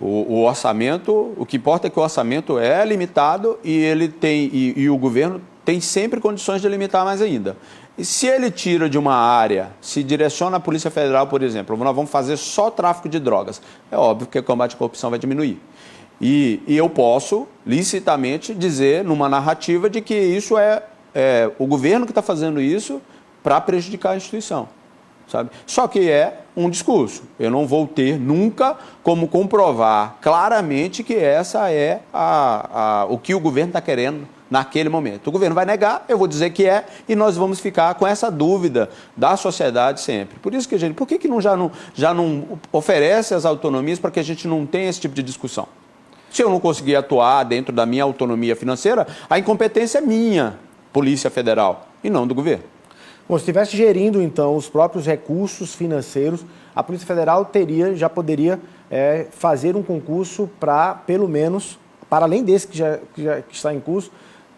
Speaker 2: o orçamento, o que importa é que o orçamento é limitado e ele tem e o governo tem sempre condições de limitar mais ainda. E se ele tira de uma área, se direciona a Polícia Federal, por exemplo, nós vamos fazer só tráfico de drogas, é óbvio que o combate à corrupção vai diminuir. E eu posso, licitamente, dizer numa narrativa de que isso é o governo que está fazendo isso para prejudicar a instituição, sabe? Só que é um discurso. Eu não vou ter nunca como comprovar claramente que essa é o que o governo está querendo naquele momento. O governo vai negar, eu vou dizer que é, e nós vamos ficar com essa dúvida da sociedade sempre. Por isso que, gente, por que já não oferece as autonomias para que a gente não tenha esse tipo de discussão? Se eu não conseguir atuar dentro da minha autonomia financeira, a incompetência é minha, Polícia Federal, e não do governo.
Speaker 1: Bom, se estivesse gerindo, então, os próprios recursos financeiros, a Polícia Federal já poderia fazer um concurso para, pelo menos, para além desse que está em curso,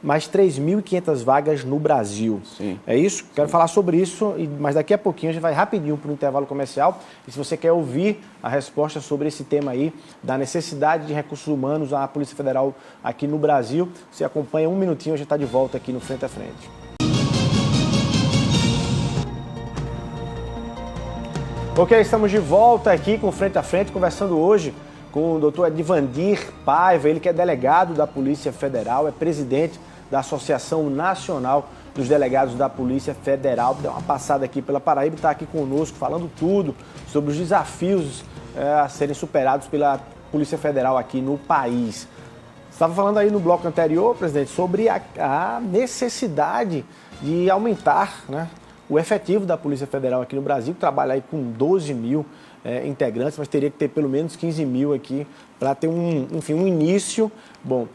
Speaker 1: mais 3.500 vagas no Brasil.
Speaker 2: Sim.
Speaker 1: É isso? Quero falar sobre isso, mas daqui a pouquinho a gente vai rapidinho para o intervalo comercial. E se você quer ouvir a resposta sobre esse tema aí, da necessidade de recursos humanos à Polícia Federal aqui no Brasil, você acompanha um minutinho, a gente está de volta aqui no Frente a Frente. Ok, estamos de volta aqui com Frente a Frente, conversando hoje com o doutor Edvandir Paiva, ele que é delegado da Polícia Federal, é presidente da Associação Nacional dos Delegados da Polícia Federal. Deu uma passada aqui pela Paraíba e está aqui conosco falando tudo sobre os desafios a serem superados pela Polícia Federal aqui no país. Você estava falando aí no bloco anterior, presidente, sobre a necessidade de aumentar, né, o efetivo da Polícia Federal aqui no Brasil, que trabalha aí com 12 mil integrantes, mas teria que ter pelo menos 15 mil aqui para ter um início bom.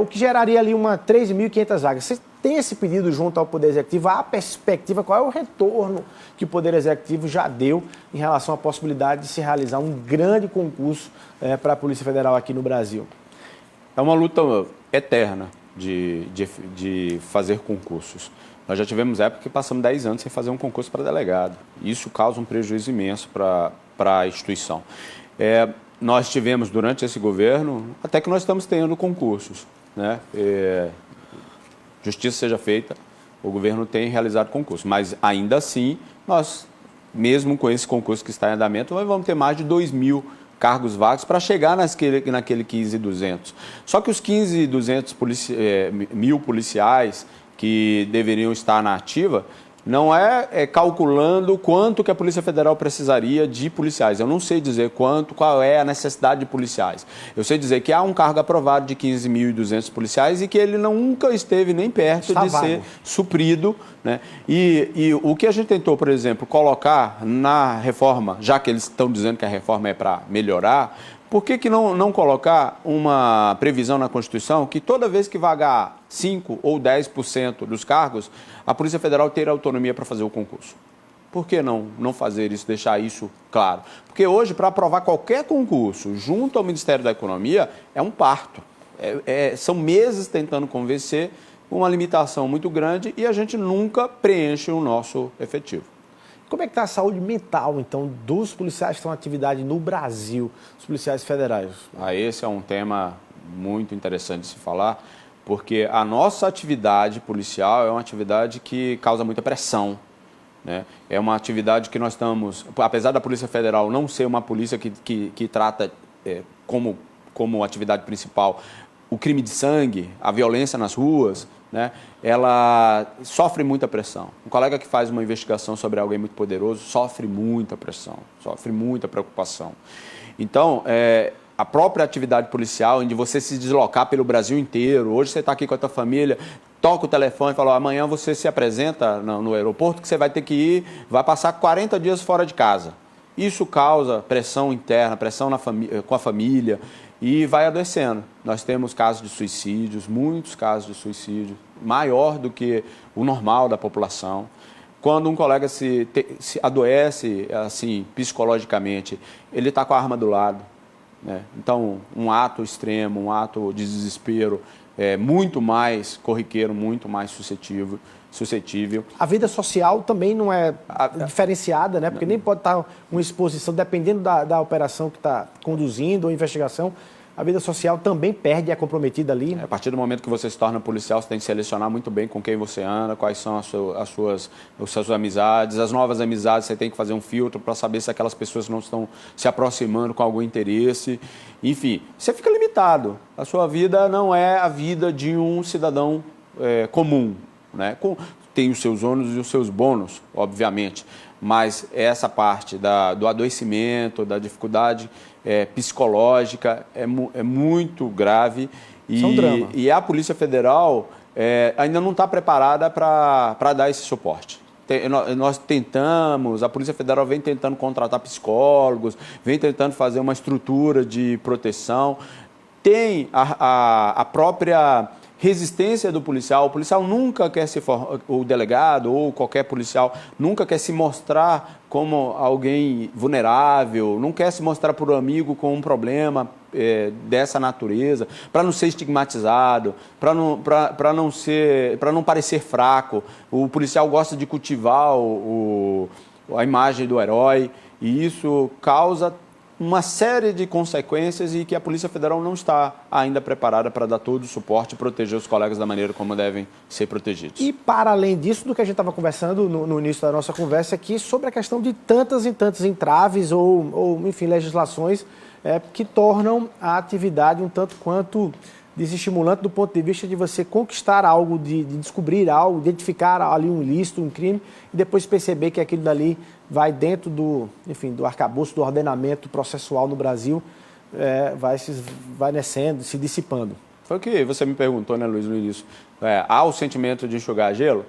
Speaker 1: O que geraria ali uma 3.500 vagas. Você tem esse pedido junto ao Poder Executivo? Há perspectiva, qual é o retorno que o Poder Executivo já deu em relação à possibilidade de se realizar um grande concurso para a Polícia Federal aqui no Brasil?
Speaker 2: É uma luta eterna de fazer concursos. Nós já tivemos época que passamos 10 anos sem fazer um concurso para delegado. Isso causa um prejuízo imenso para a instituição. Nós tivemos, durante esse governo, até que nós estamos tendo concursos, né? Justiça seja feita, o governo tem realizado concursos, mas ainda assim, nós, mesmo com esse concurso que está em andamento, nós vamos ter mais de 2 mil cargos vagos para chegar naquele 15.200. Só que os 15.200 mil policiais que deveriam estar na ativa, não é calculando quanto que a Polícia Federal precisaria de policiais. Eu não sei dizer qual é a necessidade de policiais. Eu sei dizer que há um cargo aprovado de 15.200 policiais e que ele nunca esteve nem perto de ser suprido, né? E o que a gente tentou, por exemplo, colocar na reforma, já que eles estão dizendo que a reforma é para melhorar, por que não colocar uma previsão na Constituição que toda vez que vagar 5% ou 10% dos cargos, a Polícia Federal ter autonomia para fazer o concurso? Por que não fazer isso, deixar isso claro? Porque hoje, para aprovar qualquer concurso junto ao Ministério da Economia, é um parto. São meses tentando convencer, uma limitação muito grande e a gente nunca preenche o nosso efetivo.
Speaker 1: Como é que está a saúde mental, então, dos policiais que estão em atividade no Brasil, os policiais federais?
Speaker 2: Esse é um tema muito interessante de se falar, porque a nossa atividade policial é uma atividade que causa muita pressão, né? É uma atividade que nós estamos, apesar da Polícia Federal não ser uma polícia que trata como atividade principal o crime de sangue, a violência nas ruas, né? Ela sofre muita pressão. Um colega que faz uma investigação sobre alguém muito poderoso sofre muita pressão, sofre muita preocupação. Então, a própria atividade policial, de você se deslocar pelo Brasil inteiro, hoje você está aqui com a tua família, toca o telefone e fala, amanhã você se apresenta no aeroporto que você vai ter que ir, vai passar 40 dias fora de casa. Isso causa pressão interna, pressão com a família e vai adoecendo. Nós temos casos de suicídios, muitos casos de suicídio, maior do que o normal da população. Quando um colega se adoece assim, psicologicamente, ele está com a arma do lado, né? Então, um ato extremo, um ato de desespero, muito mais corriqueiro, muito mais suscetível.
Speaker 1: A vida social também não é diferenciada, né? Porque nem pode estar uma exposição, dependendo da operação que está conduzindo ou investigação, a vida social também perde e é comprometida ali.
Speaker 2: A partir do momento que você se torna policial, você tem que selecionar muito bem com quem você anda, quais são as suas amizades, as novas amizades, você tem que fazer um filtro para saber se aquelas pessoas não estão se aproximando com algum interesse. Enfim, você fica limitado. A sua vida não é a vida de um cidadão comum, né? Tem os seus ônus e os seus bônus, obviamente, mas essa parte do adoecimento, da dificuldade psicológica é muito grave.
Speaker 1: Isso é um drama.
Speaker 2: E a Polícia Federal ainda não está preparada para dar esse suporte. Nós tentamos, a Polícia Federal vem tentando contratar psicólogos, vem tentando fazer uma estrutura de proteção. Tem a própria resistência do policial. O policial nunca quer o delegado ou qualquer policial nunca quer se mostrar como alguém vulnerável, não quer se mostrar para o amigo com um problema dessa natureza, para não ser estigmatizado, para não parecer fraco. O policial gosta de cultivar a imagem do herói e isso causa uma série de consequências e que a Polícia Federal não está ainda preparada para dar todo o suporte e proteger os colegas da maneira como devem ser protegidos.
Speaker 1: E para além disso, do que a gente estava conversando no início da nossa conversa aqui, sobre a questão de tantas e tantas entraves ou enfim, legislações que tornam a atividade um tanto quanto desestimulante do ponto de vista de você conquistar algo, de descobrir algo, identificar ali um ilícito, um crime, e depois perceber que aquilo dali vai dentro do arcabouço, do ordenamento processual no Brasil, vai nascendo, se dissipando.
Speaker 2: Foi o que você me perguntou, né, Luiz, no início. Há o sentimento de enxugar gelo?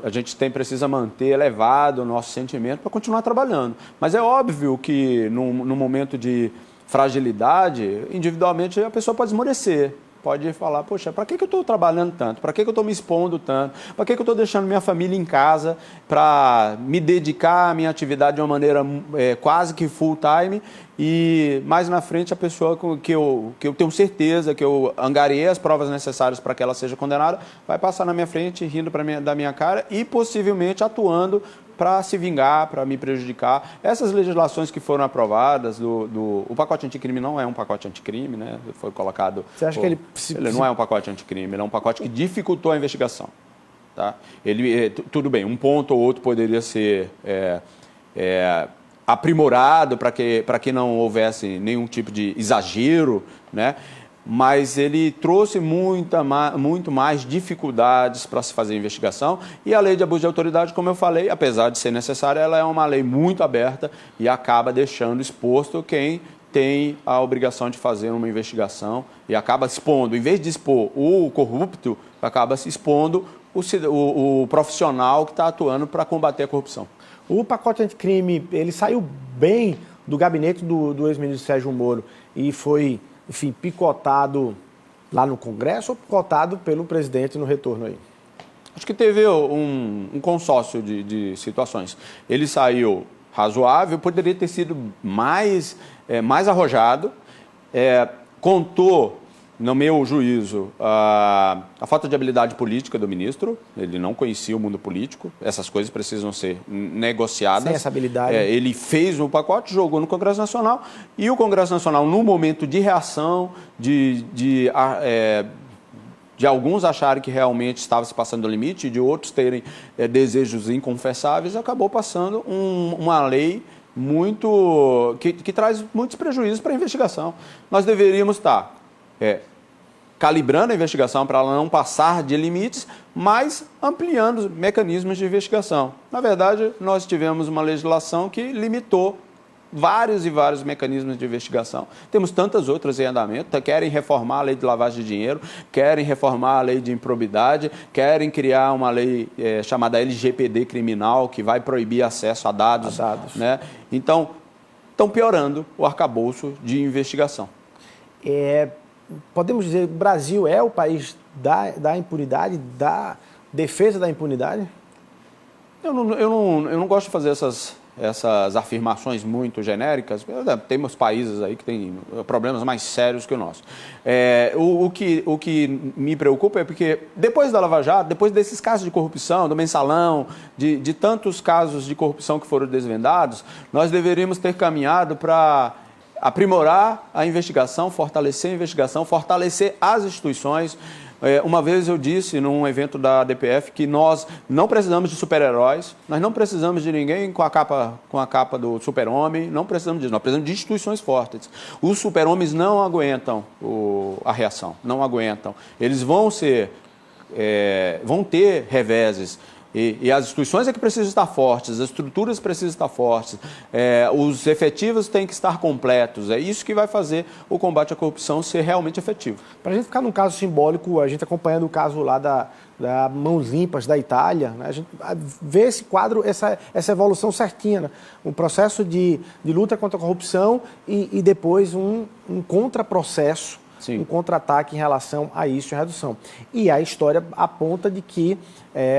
Speaker 2: A gente precisa manter elevado o nosso sentimento para continuar trabalhando. Mas é óbvio que no momento de fragilidade, individualmente a pessoa pode esmorecer, pode falar, poxa, para que eu estou trabalhando tanto? Para que eu estou me expondo tanto? Para que eu estou deixando minha família em casa para me dedicar à minha atividade de uma maneira quase que full time e mais na frente a pessoa que eu tenho certeza que eu angariei as provas necessárias para que ela seja condenada, vai passar na minha frente rindo da minha cara e possivelmente atuando para se vingar, para me prejudicar. Essas legislações que foram aprovadas, o pacote anticrime não é um pacote anticrime, né? Foi colocado...
Speaker 1: Você acha que ele
Speaker 2: não é um pacote anticrime, ele é um pacote que dificultou a investigação. Tá? Tudo bem, um ponto ou outro poderia ser aprimorado para que não houvesse nenhum tipo de exagero, né? Mas ele trouxe muito mais dificuldades para se fazer a investigação e a lei de abuso de autoridade, como eu falei, apesar de ser necessária, ela é uma lei muito aberta e acaba deixando exposto quem tem a obrigação de fazer uma investigação e acaba expondo, em vez de expor o corrupto, acaba se expondo o profissional que está atuando para combater a corrupção.
Speaker 1: O pacote anticrime, ele saiu bem do gabinete do ex-ministro Sérgio Moro e foi, enfim, picotado lá no Congresso ou picotado pelo presidente no retorno aí?
Speaker 2: Acho que teve um consórcio de situações. Ele saiu razoável, poderia ter sido mais arrojado, contou, no meu juízo, a falta de habilidade política do ministro, ele não conhecia o mundo político, essas coisas precisam ser negociadas.
Speaker 1: Sem essa habilidade.
Speaker 2: Ele fez um pacote, jogou no Congresso Nacional, e o Congresso Nacional, no momento de reação, de alguns acharem que realmente estava se passando do limite, de outros terem desejos inconfessáveis, acabou passando uma lei que traz muitos prejuízos para a investigação. Nós deveríamos estar calibrando a investigação para ela não passar de limites, mas ampliando os mecanismos de investigação. Na verdade, nós tivemos uma legislação que limitou vários e vários mecanismos de investigação. Temos tantas outras em andamento, querem reformar a lei de lavagem de dinheiro, querem reformar a lei de improbidade, querem criar uma lei chamada LGPD criminal, que vai proibir acesso a dados. Né? Então, estão piorando o arcabouço de investigação.
Speaker 1: Podemos dizer que o Brasil é o país da impunidade, da defesa da impunidade?
Speaker 2: Eu não gosto de fazer essas afirmações muito genéricas. Temos países aí que têm problemas mais sérios que o nosso. O que me preocupa é porque depois da Lava Jato, depois desses casos de corrupção, do mensalão, de tantos casos de corrupção que foram desvendados, nós deveríamos ter caminhado para aprimorar a investigação, fortalecer as instituições. Uma vez eu disse num evento da DPF que nós não precisamos de super-heróis, nós não precisamos de ninguém com a capa do super-homem, não precisamos disso, nós precisamos de instituições fortes. Os super-homens não aguentam a reação, não aguentam. Eles vão ter reveses. E as instituições é que precisam estar fortes, as estruturas precisam estar fortes, os efetivos têm que estar completos. É isso que vai fazer o combate à corrupção ser realmente efetivo.
Speaker 1: Para a gente ficar num caso simbólico, a gente acompanhando o caso lá da Mãos Limpas da Itália, né? A gente vê esse quadro, essa evolução certinha, né? Um processo de luta contra a corrupção e depois um contraprocesso, um contra-ataque em relação a isso, em redução. E a história aponta de que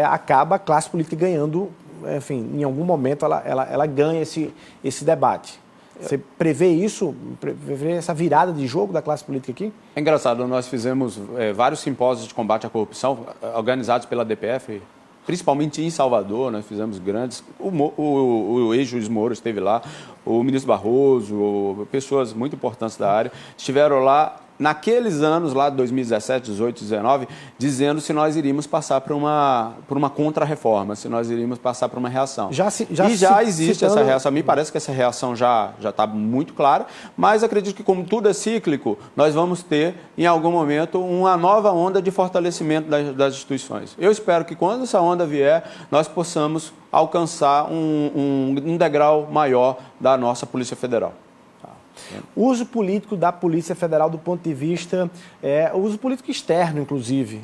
Speaker 1: acaba a classe política ganhando, enfim, em algum momento ela ganha esse debate. Você prevê isso, prevê essa virada de jogo da classe política aqui?
Speaker 2: É engraçado, nós fizemos vários simpósios de combate à corrupção organizados pela DPF, principalmente em Salvador. Nós fizemos grandes... O ex-juiz Moro esteve lá, o ministro Barroso, pessoas muito importantes da área, estiveram lá naqueles anos, lá de 2017, 18, 19, dizendo se nós iríamos passar por uma contra-reforma, se nós iríamos passar por uma reação. Já existe essa reação. Me parece que essa reação já está muito clara, mas acredito que, como tudo é cíclico, nós vamos ter, em algum momento, uma nova onda de fortalecimento das instituições. Eu espero que, quando essa onda vier, nós possamos alcançar um degrau maior da nossa Polícia Federal.
Speaker 1: O uso político da Polícia Federal do ponto de vista, o uso político externo, inclusive,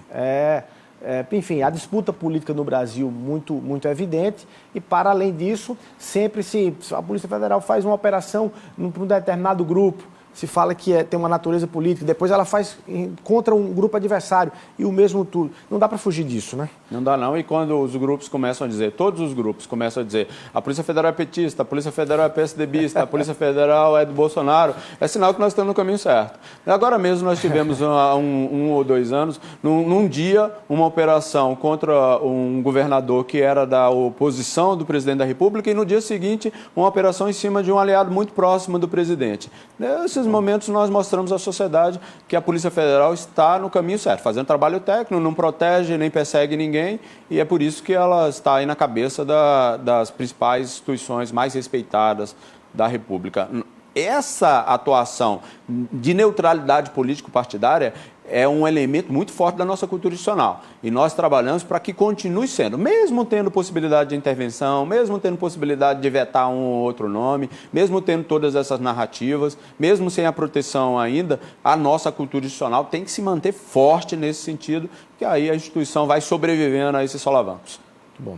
Speaker 1: enfim, a disputa política no Brasil muito evidente e, para além disso, sempre se a Polícia Federal faz uma operação para um determinado grupo, se fala que tem uma natureza política, depois ela faz contra um grupo adversário e o mesmo tudo. Não dá para fugir disso, né?
Speaker 2: Não dá não, e quando os grupos começam a dizer, todos os grupos começam a dizer, a Polícia Federal é petista, a Polícia Federal é PSDBista, a Polícia Federal é do Bolsonaro, é sinal que nós estamos no caminho certo. Agora mesmo nós tivemos há um ou 2 anos, num dia, uma operação contra um governador que era da oposição do presidente da República e no dia seguinte uma operação em cima de um aliado muito próximo do presidente. Nesses momentos nós mostramos à sociedade que a Polícia Federal está no caminho certo, fazendo trabalho técnico, não protege nem persegue ninguém, e é por isso que ela está aí na cabeça das principais instituições mais respeitadas da República. Essa atuação de neutralidade político-partidária é um elemento muito forte da nossa cultura institucional. E nós trabalhamos para que continue sendo, mesmo tendo possibilidade de intervenção, mesmo tendo possibilidade de vetar um ou outro nome, mesmo tendo todas essas narrativas, mesmo sem a proteção ainda, a nossa cultura institucional tem que se manter forte nesse sentido, que aí a instituição vai sobrevivendo a esses solavancos.
Speaker 1: Muito bom.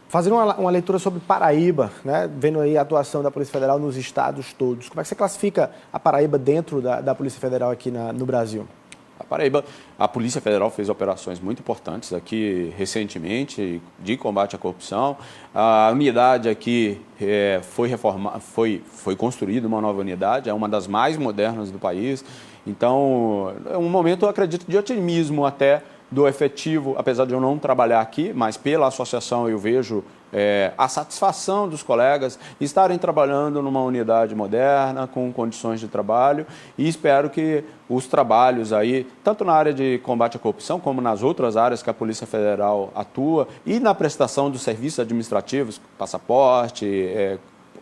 Speaker 1: Fazendo uma leitura sobre Paraíba, né? Vendo aí a atuação da Polícia Federal nos estados todos, como é que você classifica a Paraíba dentro da Polícia Federal aqui no Brasil?
Speaker 2: A Paraíba, a Polícia Federal fez operações muito importantes aqui recentemente de combate à corrupção. A unidade aqui foi construída uma nova unidade, é uma das mais modernas do país. Então, é um momento, eu acredito, de otimismo até do efetivo, apesar de eu não trabalhar aqui, mas pela associação eu vejo a satisfação dos colegas estarem trabalhando numa unidade moderna, com condições de trabalho, e espero que os trabalhos aí, tanto na área de combate à corrupção, como nas outras áreas que a Polícia Federal atua, e na prestação dos serviços administrativos, passaporte,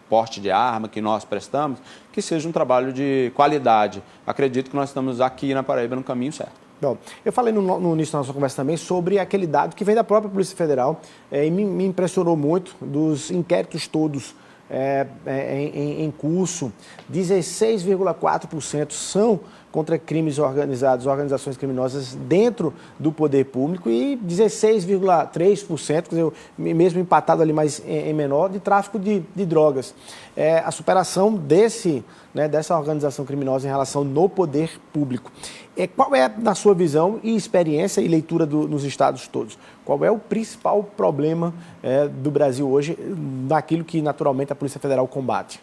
Speaker 2: porte de arma que nós prestamos, que seja um trabalho de qualidade. Acredito que nós estamos aqui na Paraíba no caminho certo.
Speaker 1: Bom, eu falei no início da nossa conversa também sobre aquele dado que vem da própria Polícia Federal e me impressionou muito, dos inquéritos todos em curso. 16,4% são contra crimes organizados, organizações criminosas dentro do poder público e 16,3%, quer dizer, mesmo empatado ali, mas em menor, de tráfico de drogas. A superação dessa organização criminosa em relação no poder público. Qual é, na sua visão e experiência e leitura nos estados todos, qual é o principal problema do Brasil hoje, naquilo que naturalmente a Polícia Federal combate?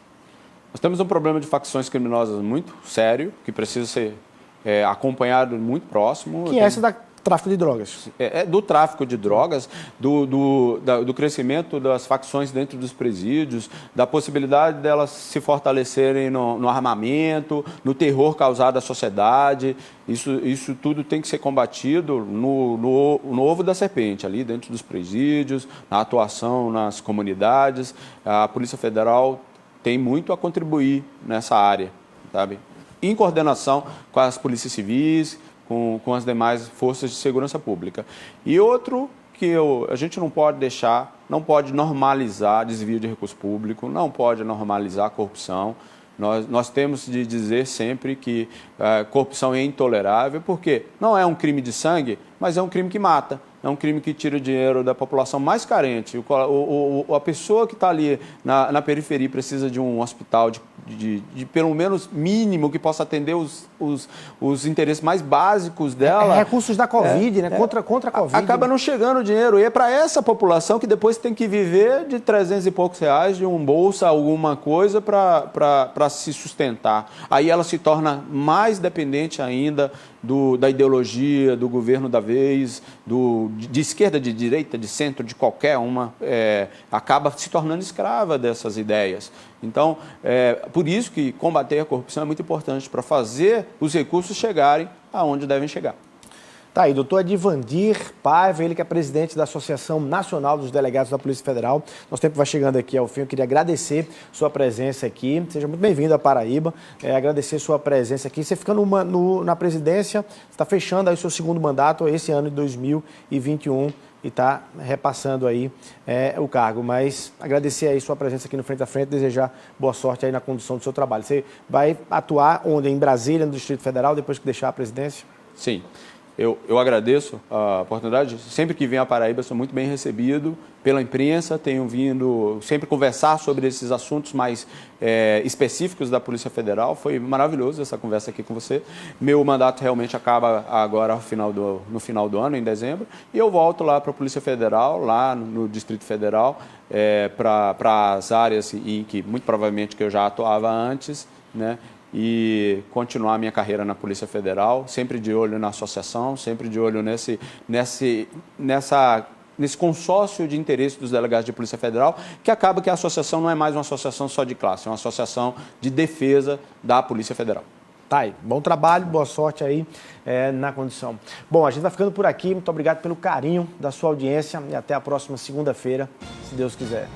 Speaker 2: Nós temos um problema de facções criminosas muito sério, que precisa ser acompanhado muito próximo.
Speaker 1: Que é essa da tráfico de drogas.
Speaker 2: Do tráfico de drogas, do crescimento das facções dentro dos presídios, da possibilidade delas se fortalecerem no armamento, no terror causado à sociedade. Isso tudo tem que ser combatido no ovo da serpente, ali dentro dos presídios, na atuação nas comunidades. A Polícia Federal tem muito a contribuir nessa área, sabe? Em coordenação com as polícias civis, com as demais forças de segurança pública. E outro que a gente não pode deixar, não pode normalizar desvio de recurso público, não pode normalizar corrupção. Nós temos de dizer sempre que corrupção é intolerável, porque não é um crime de sangue, mas é um crime que mata. É um crime que tira o dinheiro da população mais carente. A pessoa que está ali na periferia precisa de um hospital de pelo menos mínimo que possa atender os interesses mais básicos dela.
Speaker 1: Recursos da Covid, né? Contra a Covid.
Speaker 2: Acaba não chegando o dinheiro. E é para essa população que depois tem que viver de 300 e poucos reais, de um bolsa, alguma coisa, para se sustentar. Aí ela se torna mais dependente ainda da ideologia, do governo da vez, de esquerda, de direita, de centro, de qualquer uma, acaba se tornando escrava dessas ideias. Então, por isso que combater a corrupção é muito importante para fazer os recursos chegarem aonde devem chegar.
Speaker 1: Tá aí, doutor Edivandir Paiva, ele que é presidente da Associação Nacional dos Delegados da Polícia Federal. Nosso tempo vai chegando aqui ao fim, eu queria agradecer sua presença aqui. Seja muito bem-vindo à Paraíba, agradecer sua presença aqui. Você fica na presidência, está fechando aí o seu segundo mandato esse ano de 2021 e está repassando aí o cargo. Mas agradecer aí sua presença aqui no Frente a Frente, desejar boa sorte aí na condução do seu trabalho. Você vai atuar onde? Em Brasília, no Distrito Federal, depois que deixar a presidência?
Speaker 2: Sim. Eu agradeço a oportunidade. Sempre que venho à Paraíba, sou muito bem recebido pela imprensa. Tenho vindo sempre conversar sobre esses assuntos mais específicos da Polícia Federal. Foi maravilhoso essa conversa aqui com você. Meu mandato realmente acaba agora no final do ano, em dezembro. E eu volto lá para a Polícia Federal, lá no Distrito Federal, para as áreas em que, muito provavelmente, que eu já atuava antes, né? E continuar a minha carreira na Polícia Federal, sempre de olho na associação, sempre de olho nesse consórcio de interesse dos delegados de Polícia Federal, que acaba que a associação não é mais uma associação só de classe, é uma associação de defesa da Polícia Federal.
Speaker 1: Tá aí, bom trabalho, boa sorte aí na condição. Bom, a gente vai ficando por aqui, muito obrigado pelo carinho da sua audiência e até a próxima segunda-feira, se Deus quiser.